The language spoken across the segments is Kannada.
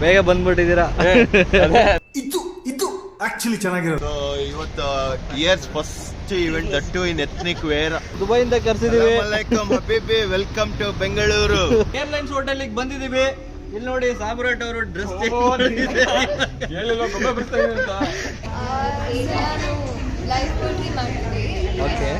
ಬೇಗ ಬಂದ್ಬಿಟ್ಟಿದ್ದೀರಾ. ಇದು ಇದು ಆಕ್ಚುಲಿ ಚೆನ್ನಾಗಿರೋದು. ಇವತ್ತು year's first event that in ethnic wear. ದುಬೈಯಿಂದ ಕರ್ಸಿದೀವಿ. ಹಬೀಬಿ ವೆಲ್ಕಮ್ ಟು ಬೆಂಗಳೂರು. ಏರ್ಲೈನ್ಸ್ ಹೋಟೆಲ್ಗೆ ಬಂದಿದ್ದೀವಿ. ಇಲ್ಲಿ ನೋಡಿ ಸಾಮ್ರಾಟ್ ಅವರು dress okay.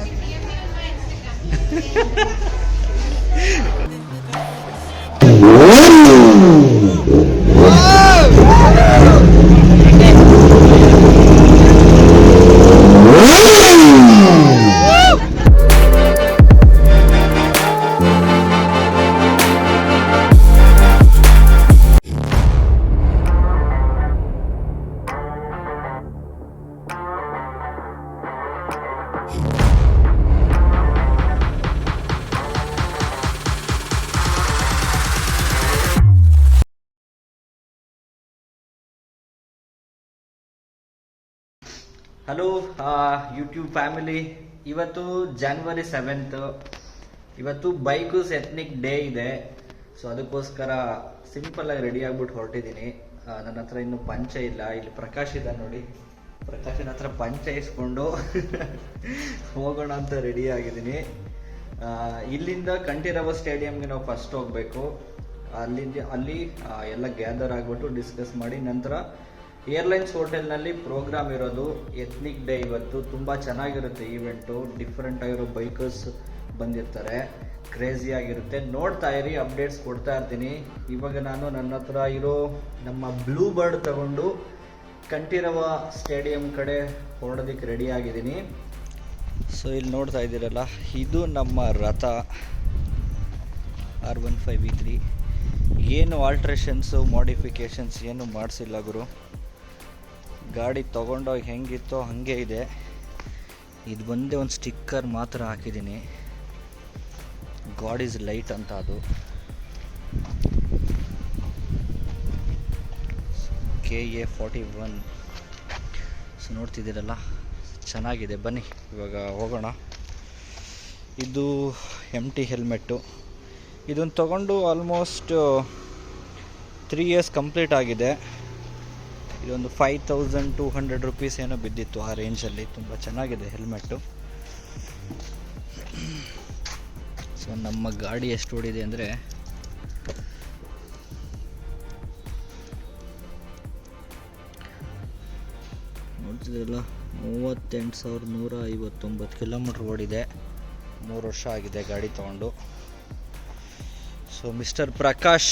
Hello YouTube family, ಇವತ್ತು January 7th. ಇವತ್ತು ಬೈಕುಸ್ ಎಥ್ನಿಕ್ ಡೇ ಇದೆ. ಸೊ ಅದಕ್ಕೋಸ್ಕರ ಸಿಂಪಲ್ ಆಗಿ ರೆಡಿ ಆಗ್ಬಿಟ್ಟು ಹೊರಟಿದ್ದೀನಿ. ನನ್ನ ಹತ್ರ ಇನ್ನೂ ಪಂಚ ಇಲ್ಲ. ಇಲ್ಲಿ ಪ್ರಕಾಶ್ ಇದೆ ನೋಡಿ, ಪ್ರಕಾಶನ ಹತ್ರ ಪಂಚ ಇಸ್ಕೊಂಡು ಹೋಗೋಣ ಅಂತ ರೆಡಿ ಆಗಿದ್ದೀನಿ. ಇಲ್ಲಿಂದ ಕಂಠೀರವ ಸ್ಟೇಡಿಯಂಗೆ ನಾವು ಫಸ್ಟ್ ಹೋಗಬೇಕು. ಅಲ್ಲಿ ಎಲ್ಲ ಗ್ಯಾದರ್ ಆಗಿಬಿಟ್ಟು ಡಿಸ್ಕಸ್ ಮಾಡಿ ನಂತರ ಏರ್ಲೈನ್ಸ್ ಹೋಟೆಲ್ನಲ್ಲಿ ಪ್ರೋಗ್ರಾಮ್ ಇರೋದು. ಎಥ್ನಿಕ್ ಡೇ ಇವತ್ತು ತುಂಬ ಚೆನ್ನಾಗಿರುತ್ತೆ ಈವೆಂಟು. ಡಿಫ್ರೆಂಟ್ ಆಗಿರೋ ಬೈಕರ್ಸ್ ಬಂದಿರ್ತಾರೆ, ಕ್ರೇಜಿ ಆಗಿರುತ್ತೆ. ನೋಡ್ತಾ ಇರಿ, ಅಪ್ಡೇಟ್ಸ್ ಕೊಡ್ತಾ ಇರ್ತೀನಿ. ಇವಾಗ ನಾನು ನನ್ನ ಹತ್ರ ಇರೋ ನಮ್ಮ ಬ್ಲೂ ಬರ್ಡ್ ತಗೊಂಡು ಕಂಠೀರವ ಸ್ಟೇಡಿಯಂ ಕಡೆ ಹೊರಡೋದಕ್ಕೆ ರೆಡಿ ಆಗಿದ್ದೀನಿ. ಸೊ ಇಲ್ಲಿ ನೋಡ್ತಾ ಇದ್ದೀರಲ್ಲ, ಇದು ನಮ್ಮ ರಥ R15V3. ಏನು ಆಲ್ಟ್ರೇಷನ್ಸು ಮಾಡಿಫಿಕೇಷನ್ಸ್ ಏನು ಮಾಡಿಸಿಲ್ಲ ಗುರು. ಗಾಡಿ ತೊಗೊಂಡೋಗಿ ಹೆಂಗಿತ್ತೋ ಹಾಗೆ ಇದೆ. ಇದು ಒಂದೇ ಒಂದು ಸ್ಟಿಕ್ಕರ್ ಮಾತ್ರ ಹಾಕಿದ್ದೀನಿ, ಗಾಡ್ ಈಸ್ ಲೈಟ್ ಅಂತ. ಅದು KA41. ಸೊ ನೋಡ್ತಿದ್ದೀರಲ್ಲ, ಚೆನ್ನಾಗಿದೆ. ಬನ್ನಿ ಇವಾಗ ಹೋಗೋಣ. ಇದು MT ಹೆಲ್ಮೆಟ್ಟು. ಇದನ್ನು ತೊಗೊಂಡು ಆಲ್ಮೋಸ್ಟ್ 3 years ಕಂಪ್ಲೀಟ್ ಆಗಿದೆ. ಇದೊಂದು 5200 rupees ಏನೋ ಬಿದ್ದಿತ್ತು ಆ ರೇಂಜಲ್ಲಿ. ತುಂಬ ಚೆನ್ನಾಗಿದೆ ಹೆಲ್ಮೆಟ್ಟು. ಸೊ ನಮ್ಮ ಗಾಡಿ ಎಷ್ಟು ಓಡಿದೆ ಅಂದರೆ ನೋಡ್ತಿದ್ರಲ್ಲ, 38,159 ಕಿಲೋಮೀಟ್ರ್ ಓಡಿದೆ. 3 ವರ್ಷ ಆಗಿದೆ ಗಾಡಿ ತೊಗೊಂಡು. ಸೊ ಮಿಸ್ಟರ್ ಪ್ರಕಾಶ್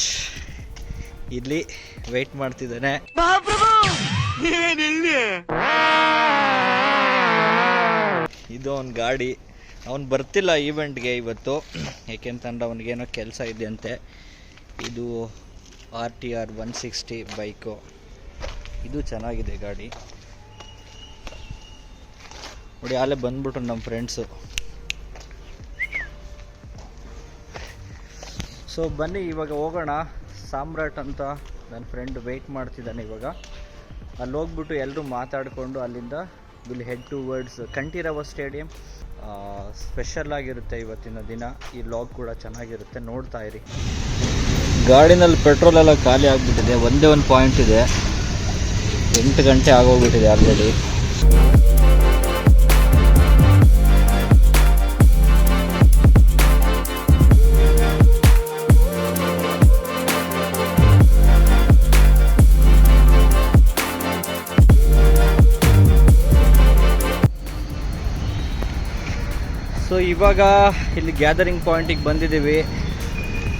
ಇಲ್ಲಿ ವೆಯ್ಟ್ ಮಾಡ್ತಿದ್ದಾನೆ. ಇದು ಅವನ ಗಾಡಿ. ಅವನು ಬರ್ತಿಲ್ಲ ಈವೆಂಟ್ಗೆ ಇವತ್ತು, ಏಕೆಂತಂದ್ರೆ ಅವನಿಗೇನೋ ಕೆಲಸ ಇದೆಯಂತೆ. ಇದು RTR 160 ಬೈಕು. ಇದು ಚೆನ್ನಾಗಿದೆ ಗಾಡಿ ನೋಡಿ. ಅಲ್ಲೇ ಬಂದ್ಬಿಟ್ರು ನಮ್ಮ ಫ್ರೆಂಡ್ಸು. ಸೊ ಬನ್ನಿ ಇವಾಗ ಹೋಗೋಣ. ಸಾಮ್ರಾಟ್ ಅಂತ ನನ್ನ ಫ್ರೆಂಡ್ ವೆಯ್ಟ್ ಮಾಡ್ತಿದ್ದಾನೆ. ಇವಾಗ ಅಲ್ಲಿ ಹೋಗ್ಬಿಟ್ಟು ಎಲ್ಲರೂ ಮಾತಾಡಿಕೊಂಡು ಅಲ್ಲಿಂದ will head towards Kanteerava stadium. Special ಆಗಿರುತ್ತೆ ಇವತ್ತಿನ ದಿನ. ಈ ಲಾಗ್ ಕೂಡ ಚೆನ್ನಾಗಿರುತ್ತೆ, ನೋಡ್ತಾ ಇರಿ. ಗಾಡಿನಲ್ಲಿ ಪೆಟ್ರೋಲ್ ಎಲ್ಲ ಖಾಲಿ ಆಗಿಬಿಟ್ಟಿದೆ. ಒಂದೇ ಒಂದು ಪಾಯಿಂಟ್ ಇದೆ, 8 ಗಂಟೆ ಆಗೋಗ್ಬಿಟ್ಟಿದೆ ಆಲ್ರೆಡಿ. ಸೊ ಇವಾಗ ಇಲ್ಲಿ ಗ್ಯಾದರಿಂಗ್ ಪಾಯಿಂಟಿಗೆ ಬಂದಿದ್ದೀವಿ.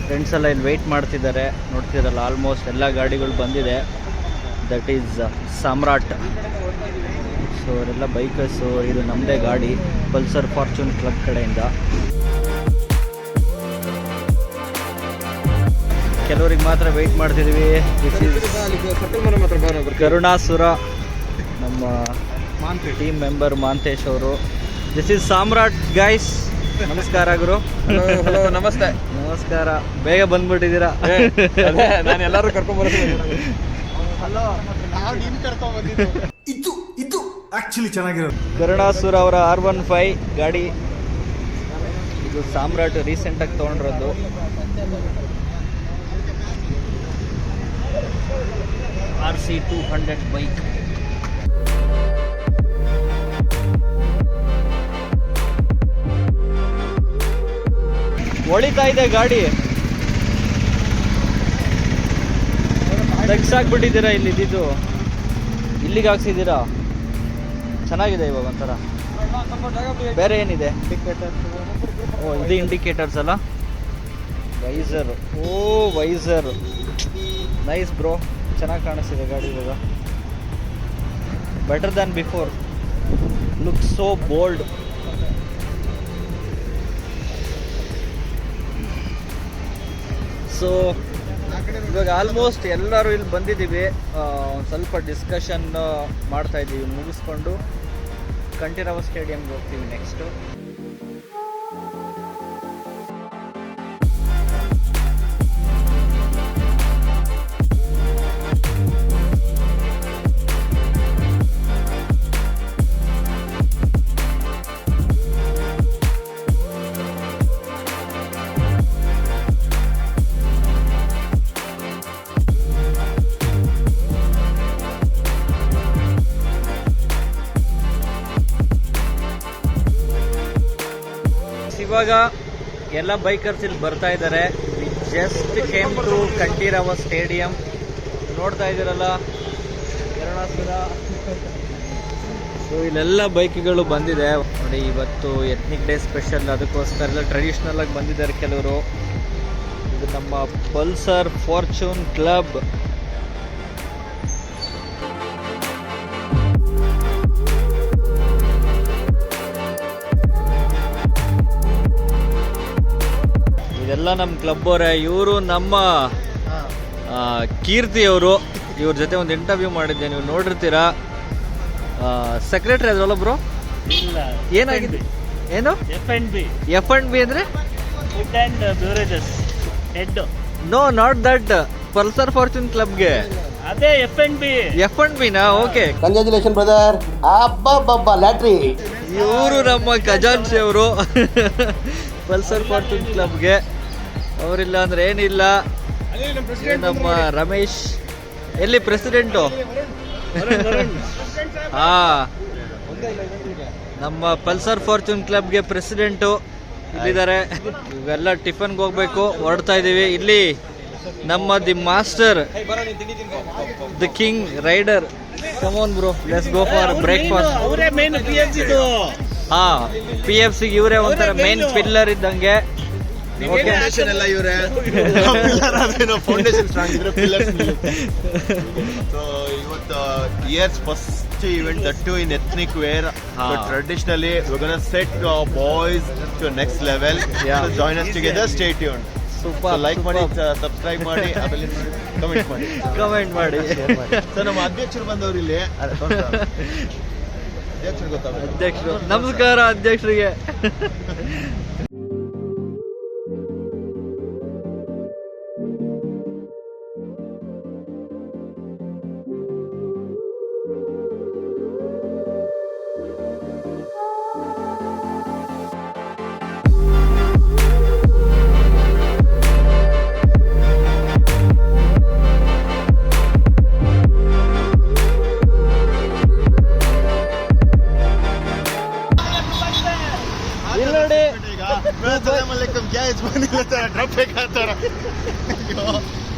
ಫ್ರೆಂಡ್ಸ್ ಎಲ್ಲ ಇಲ್ಲಿ ವೆಯ್ಟ್ ಮಾಡ್ತಿದ್ದಾರೆ. ನೋಡ್ತಿದ್ದಾರಲ್ಲ, ಆಲ್ಮೋಸ್ಟ್ ಎಲ್ಲ ಗಾಡಿಗಳು ಬಂದಿದೆ. That is Samrat. ಸೊ ಅವರೆಲ್ಲ ಬೈಕರ್ಸು. ಇದು ನಮ್ಮದೇ ಗಾಡಿ, ಪಲ್ಸರ್ ಫಾರ್ಚೂನ್ ಕ್ಲಬ್ ಕಡೆಯಿಂದ. ಕೆಲವ್ರಿಗೆ ಮಾತ್ರ ವೆಯ್ಟ್ ಮಾಡ್ತಿದ್ದೀವಿ. ದಿಸ್ ಈಸ್ ಕರುಣಾಸುರ, ನಮ್ಮ ಟೀಮ್ ಮೆಂಬರ್ ಮಾಂತೇಶ್ ಅವರು. This is Samrat guys. ನಮಸ್ಕಾರ ಗುರು. ಹಲೋ ನಮಸ್ತೆ. ನಮಸ್ಕಾರ. ಬೇಗ ಬಂದ್ಬಿಟ್ಟಿದ್ದೀರಾ. ನಾನು ಎಲ್ಲರೂ ಕರ್ಕೊಂಡ್ಬರ್ತೀನಿ. ಇದು ಇದು ಆಕ್ಚುಲಿ ಚೆನ್ನಾಗಿರೋದು. ಕರುಣಾಸುರ ಅವರ R15 ಗಾಡಿ. ಇದು ಸಾಮ್ರಾಟ್ ರೀಸೆಂಟಾಗಿ ತೊಗೊಂಡಿರೋದು. XC200 bike. ಹೊಳಿತಾ ಇದೆ ಗಾಡಿ. ತೆಗ್ಸಾಕ್ಬಿಟ್ಟಿದ್ದೀರಾ ಇಲ್ಲಿ ಇದ್ದಿದ್ದು, ಇಲ್ಲಿಗೆ ಹಾಕ್ಸಿದ್ದೀರಾ. ಚೆನ್ನಾಗಿದೆ ಇವಾಗ ಒಂಥರ. ಬೇರೆ ಏನಿದೆ? ಓ ಇದು ಇಂಡಿಕೇಟರ್ಸ್ ಅಲ್ಲ, ವೈಸರ್. ಓ ವೈಸರ್ ನೈಸ್ ಬ್ರೋ, ಚೆನ್ನಾಗಿ ಕಾಣಿಸ್ತಿದೆ ಗಾಡಿ ಇವಾಗ. Better than before, look so bold. So ಇವಾಗ ಆಲ್ಮೋಸ್ಟ್ ಎಲ್ಲರೂ ಇಲ್ಲಿ ಬಂದಿದ್ದೀವಿ. ಒಂದು ಸ್ವಲ್ಪ ಡಿಸ್ಕಷನ್ ಮಾಡ್ತಾ ಇದ್ದೀವಿ, ಮುಗಿಸ್ಕೊಂಡು ಕಂಠೀರವ ಸ್ಟೇಡಿಯಂಗೆ ಹೋಗ್ತೀವಿ ನೆಕ್ಸ್ಟು. ಇವಾಗ ಎಲ್ಲ ಬೈಕರ್ಸ್ ಇಲ್ಲಿ ಬರ್ತಾ ಇದ್ದಾರೆ. We just came to Kanteerava stadium. ನೋಡ್ತಾ ಇದ್ದೀರಲ್ಲ ಕರುಣಾಸುರ. ಸೊ ಇಲ್ಲೆಲ್ಲ ಬೈಕ್ಗಳು ಬಂದಿದೆ ನೋಡಿ. ಇವತ್ತು ಎತ್ನಿಕ್ ಡೇ ಸ್ಪೆಷಲ್, ಅದಕ್ಕೋಸ್ಕರ ಎಲ್ಲ ಟ್ರೆಡಿಷ್ನಲ್ ಆಗಿ ಬಂದಿದ್ದಾರೆ ಕೆಲವರು. ಇದು ನಮ್ಮ ಪಲ್ಸರ್ ಫಾರ್ಚೂನ್ ಕ್ಲಬ್. ಇದೆಲ್ಲ ನಮ್ಮ ಕ್ಲಬ್ ಅವರೇ. ಇವರು ನಮ್ಮ ಕೀರ್ತಿ ಅವರು. ಇವ್ರ ಜೊತೆ ಒಂದು ಇಂಟರ್ವ್ಯೂ ಮಾಡಿದ್ದೆ, ನೀವು ನೋಡಿರ್ತೀರಾ. ಸೆಕ್ರೆಟರಿ ಅದ್ರಲ್ಲ ಬ್ರೋ? ಇಲ್ಲ, ಏನಾಗಿದೆ? ಏನು F&B F&B ಅಂದ್ರೆ? Food and beverages head. No, not that. Pulsar Fortune ಕ್ಲಬ್ಗೆ ಅದೇ F&B ನಾ? Okay, congratulation brother. ಅಬ್ಬಬ್ಬಬ್ಬ ಲ್ಯಾಟ್ರಿ. ಇವರು ನಮ್ಮ ಖಜಾನ್ಸಿ ಅವರು ಪಲ್ಸರ್ ಫಾರ್ಚೂನ್ ಕ್ಲಬ್ಗೆ. ಅವರಿಲ್ಲ ಅಂದ್ರೆ ಏನಿಲ್ಲ. ನಮ್ಮ ರಮೇಶ್ ಎಲ್ಲಿ ಪ್ರೆಸಿಡೆಂಟು? ಹಾ, ನಮ್ಮ ಪಲ್ಸರ್ ಫಾರ್ಚೂನ್ ಕ್ಲಬ್ಗೆ ಪ್ರೆಸಿಡೆಂಟು ಇಲ್ಲಿದ್ದಾರೆ. ಇವೆಲ್ಲ ಟಿಫನ್ಗೆ ಹೋಗ್ಬೇಕು, ಹೊರಡ್ತಾ ಇದ್ದೀವಿ. ಇಲ್ಲಿ ನಮ್ಮ the master, the king rider. Come on bro, let's go for breakfast. ಅವರೇ ಮೇನ್ PFC. ಹಾ, PFC ಇವರೇ ಒಂಥರ ಮೇನ್ ಪಿಲ್ಲರ್ ಇದ್ದಂಗೆ. ಫೌಂಡೇಶನ್ ಎಲ್ಲ ಇವರೇ. ಫೌಂಡೇಶನ್ ಸ್ಟ್ರಾಂಗ್ ಇದ್ರೆ ಪಿಲ್ಲರ್ಸ್. ಸೊ ಇವತ್ತು year's first event, that too in ethnic wear. So traditionally we're gonna set our boys to next level. So join us together, stay tuned. Super. So like ಮಾಡಿ, subscribe ಮಾಡಿ, ಆಮೇಲೆ ಕಮೆಂಟ್ ಮಾಡಿ. ಸೊ ನಮ್ಮ ಅಧ್ಯಕ್ಷರು ಬಂದವರು ಇಲ್ಲಿ. ಅಧ್ಯಕ್ಷರು ಗೊತ್ತಾಗ? ಅಧ್ಯಕ್ಷರು ನಮಸ್ಕಾರ. ಅಧ್ಯಕ್ಷರಿಗೆ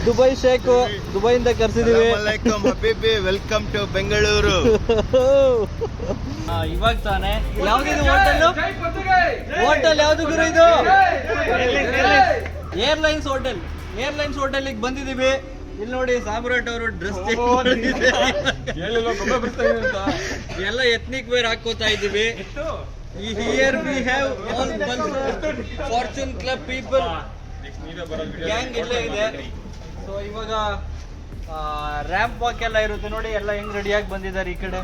ದುಬೈ ಶೇಖು, ದುಬೈಯಿಂದ ಕರ್ಸಿದೀವಿ. Welcome to Bengaluru. ಇವಾಗ ತಾನೆ ಯಾವ್ದಿದು ಹೋಟೆಲ್ ಯಾವ್ದು ಗುರು ಇದು? Airlines hotel. ಏರ್ಲೈನ್ಸ್ ಹೋಟೆಲ್ಗೆ ಬಂದಿದೀವಿ. ಇಲ್ಲಿ ನೋಡಿ ಸಾಮ್ರಾಟ್ ಅವರು ಡ್ರೆಸ್ ಎಲ್ಲ ಎತ್ನಿಕ್ ವೇರ್ ಹಾಕೋತಾ ಇದೀವಿ. Here we have all Pulsar fortune club people gang ಇಲ್ಲೇ ಇದೆ. ಸೊ ಇವಾಗ ರ್ಯಾಂಪ್ ವಾಕ್ ಎಲ್ಲ ಇರುತ್ತೆ ನೋಡಿ, ಎಲ್ಲ ಹೆಂಗ್ ರೆಡಿಯಾಗಿ ಬಂದಿದ್ದಾರೆ ಈ ಕಡೆ.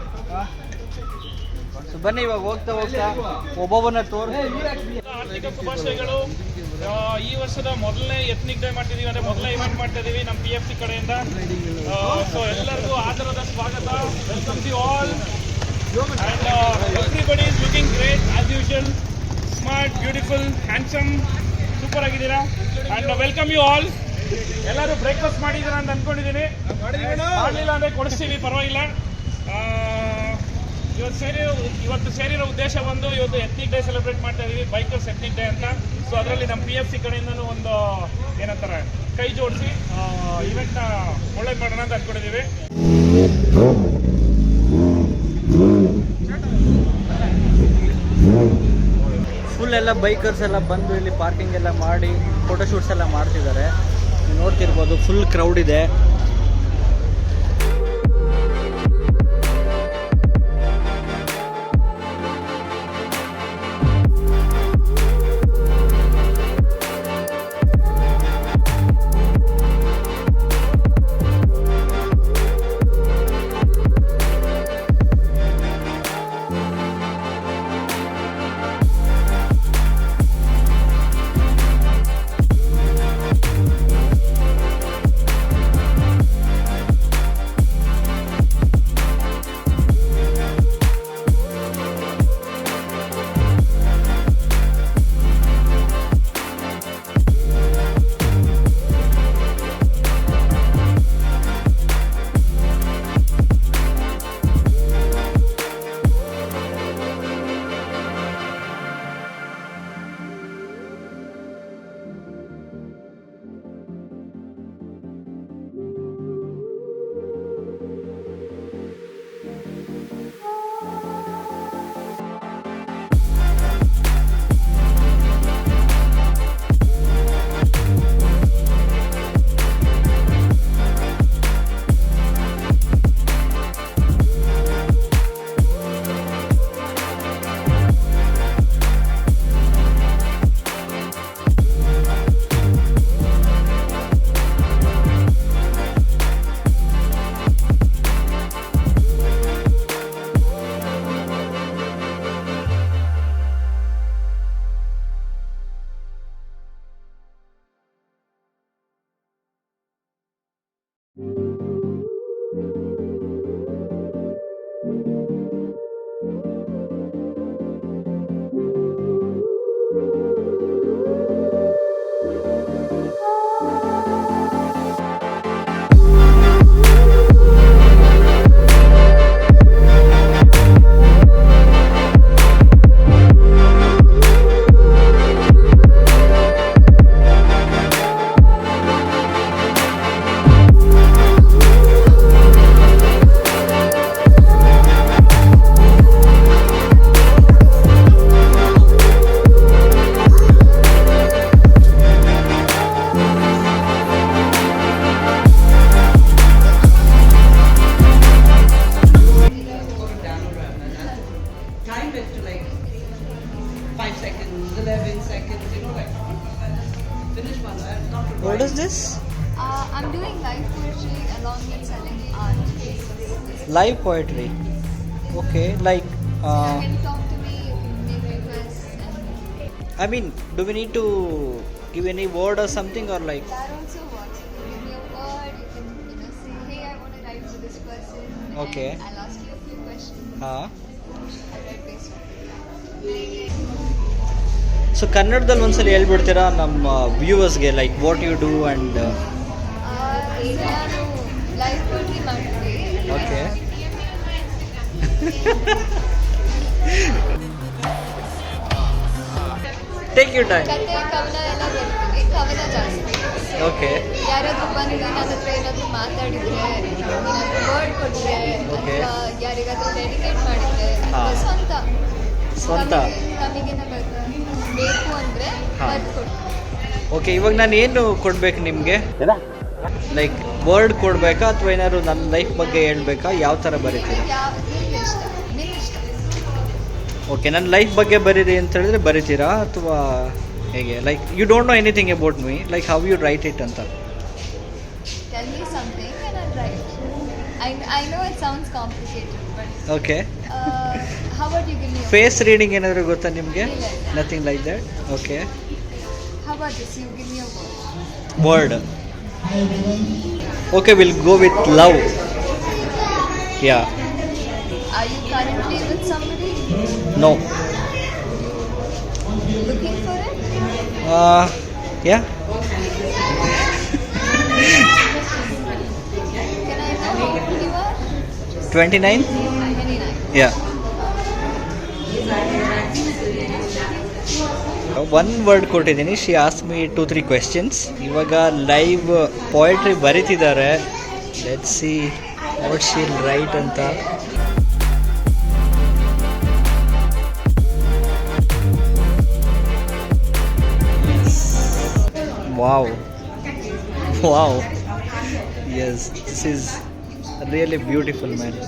ಸೊ ಬನ್ನಿ ಇವಾಗ ಹೋಗ್ತಾ ಹೋಗ್ತಾ ಒಬ್ಬೊಬ್ಬನ ಹಾರ್ದಿಕ ಶುಭಾಶಯಗಳು. ಈ ವರ್ಷದ ಮೊದಲನೇ ಎತ್ನಿಕ್ ಡೇ ಮಾಡ್ತಿದೀವಿ, ಅಂದ್ರೆ ಮೊದಲನೇ ಇವೆಂಟ್ ಮಾಡ್ತಾ ಇದೀವಿ ನಮ್ಮ PFC ಕಡೆಯಿಂದ. ಸೊ ಎಲ್ಲರಿಗೂ ಆದರದ ಸ್ವಾಗತ. Welcome to all. And everybody is looking great as usual. Smart, beautiful, handsome, super ಆಗಿದ್ದೀರಾ. And welcome you all ಎಲ್ಲರೂ ಬ್ರೇಕ್ಫಾಸ್ಟ್ ಮಾಡಿದ್ದೀರಾ ಅಂತ ಅನ್ಕೊಂಡಿದ್ದೀನಿ. ಮಾಡಲಿಲ್ಲ ಅಂದರೆ ಕೊಡಿಸ್ತೀವಿ, ಪರವಾಗಿಲ್ಲ. ಇವತ್ತು ಸೇರಿರೋ ಉದ್ದೇಶ ಒಂದು, ಇವತ್ತು ಎತ್ನಿಕ್ ಡೇ ಸೆಲೆಬ್ರೇಟ್ ಮಾಡ್ತಾ ಇದೀವಿ, ಬೈಕರ್ಸ್ ಎತ್ನಿಕ್ ಡೇ ಅಂತ. ಸೊ ಅದರಲ್ಲಿ ನಮ್ಮ PFC ಕಡೆಯಿಂದನೂ ಒಂದು ಏನಂತಾರೆ ಕೈ ಜೋಡಿಸಿ ಇವೆಂಟ್ನ ಒಳ್ಳೇದು ಮಾಡೋಣ ಅಂತ ಅನ್ಕೊಂಡಿದ್ದೀವಿ. ಫುಲ್ ಎಲ್ಲ ಬೈಕರ್ಸ್ ಎಲ್ಲ ಬಂದು ಇಲ್ಲಿ ಪಾರ್ಕಿಂಗ್ ಎಲ್ಲ ಮಾಡಿ ಫೋಟೋಶೂಟ್ಸ್ ಎಲ್ಲ ಮಾಡ್ತಿದ್ದಾರೆ. ನೀವು ನೋಡ್ತಿರ್ಬೋದು, ಫುಲ್ ಕ್ರೌಡ್ ಇದೆ. What is this? I'm doing live poetry along with selling art. Live poetry. Okay, like. You can talk to me, you can make requests. I mean, do we need to give any word or something, or like? That also works. You can give me a word, you can say, hey, I want to write for this person. Okay. And I'll ask you a few questions. Huh? I'll write based on so ಕನ್ನಡದಲ್ಲಿ ಒಂದ್ಸಲ ಹೇಳ್ಬಿಡ್ತೀರಾ ನಮ್ಮ ವ್ಯೂವರ್ಸ್ಗೆ, like what you do and ನಾನು ಲೈವ್ ಪೋಟ್ರಿ ಮಾಡ್ತೀವಿ. ಓಕೆ. Take you time. ಕತೆ ಕವನ ಎಲ್ಲ ಬರ್ತೀವಿ, ಕವನ ಜಾಸ್ತಿ. ಓಕೆ. ಯಾರಾದ್ರೂ ಬಂದು ನನ್ನ ಹತ್ರ ಏನಾದರೂ ಮಾತಾಡಿದ್ರೆ, ಏನಾದರೂ ವರ್ಡ್ ಕೊಟ್ಟರೆ, Okay. ಅಥವಾ ಯಾರಿಗಾದ್ರೂ ಡೆಡಿಕೇಟ್ ಮಾಡಿದ್ರೆ, ಅಥವಾ ಸ್ವಂತ. ನಮಗೇನ ಬೇಕು ಅಂದರೆ ಹಾ. ಬರ್ದು ಕೊಡ್ತೀವಿ. ಓಕೆ, ಇವಾಗ ನಾನು ಏನು ಕೊಡ್ಬೇಕು ನಿಮಗೆ? ಲೈಕ್ ವರ್ಡ್ ಕೊಡಬೇಕಾ ಅಥವಾ ಏನಾದ್ರು ನನ್ನ ಲೈಫ್ ಬಗ್ಗೆ ಹೇಳ್ಬೇಕಾ? ಯಾವ ಥರ ಬರೀತೀರಾ? ನಿಮ್ಗೆ ಇಷ್ಟ, ನಿಮ್ಗೆ ಇಷ್ಟ. ಓಕೆ, ನನ್ನ ಲೈಫ್ ಬಗ್ಗೆ ಬರೀರಿ ಅಂತ ಹೇಳಿದ್ರೆ ಬರೀತೀರಾ ಅಥವಾ ಹೇಗೆ? Like you don't know anything about me, like how you write it ಅಂತ. Tell me something and I'll write. I know it sounds complicated, but okay. how about you give me a face reading ಏನಾದರೂ ಗೊತ್ತಾ ನಿಮಗೆ? ಇಲ್ಲ. Nothing like that. Okay. How about this? You give me a word. Word. Okay, will go with love. Yeah. Are you currently with somebody? No. Looking for it? Yeah. Can I know how old you are? 29? 29. Yeah. One word ಕೊಟ್ಟಿದ್ದೀನಿ. She ask me 2-3 questions. ಇವಾಗ ಲೈವ್ ಪೋಯಟ್ರಿ ಬರೀತಿದ್ದಾರೆ. Let's see what she will write ಅಂತ. Wow wow, yes, this is really beautiful man.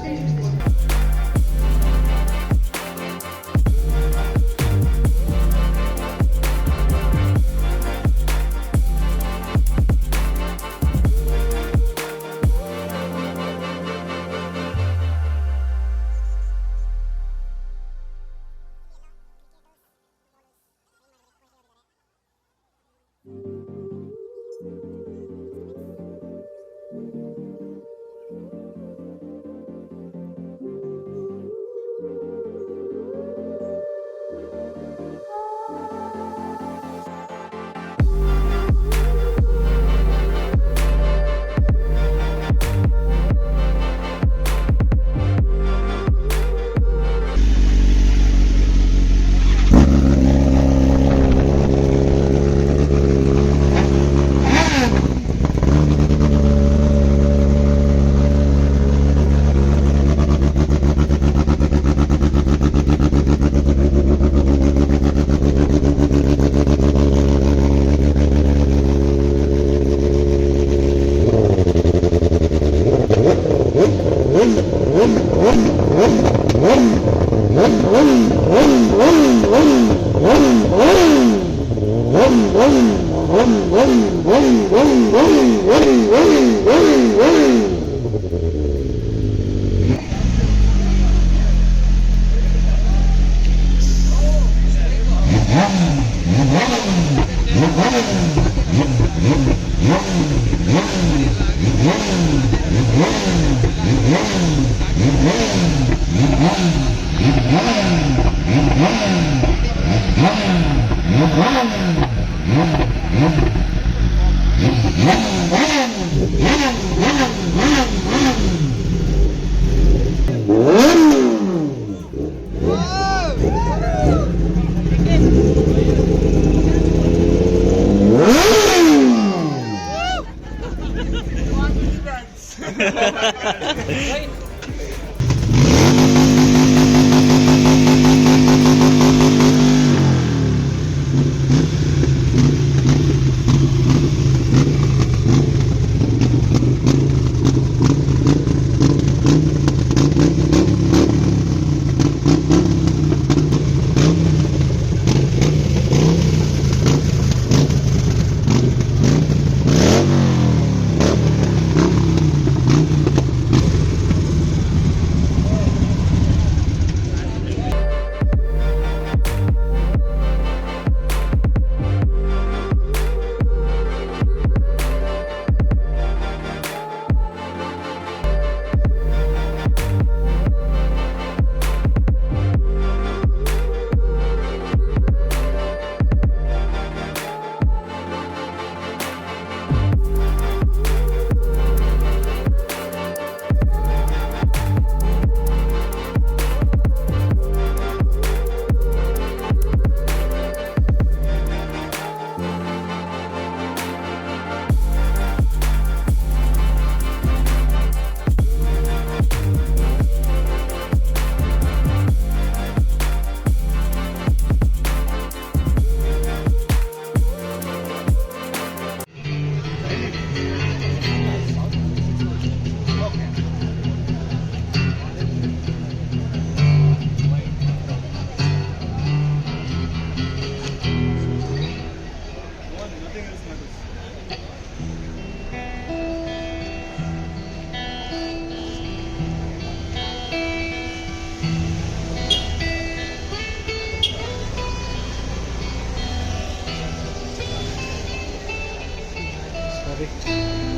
Sorry.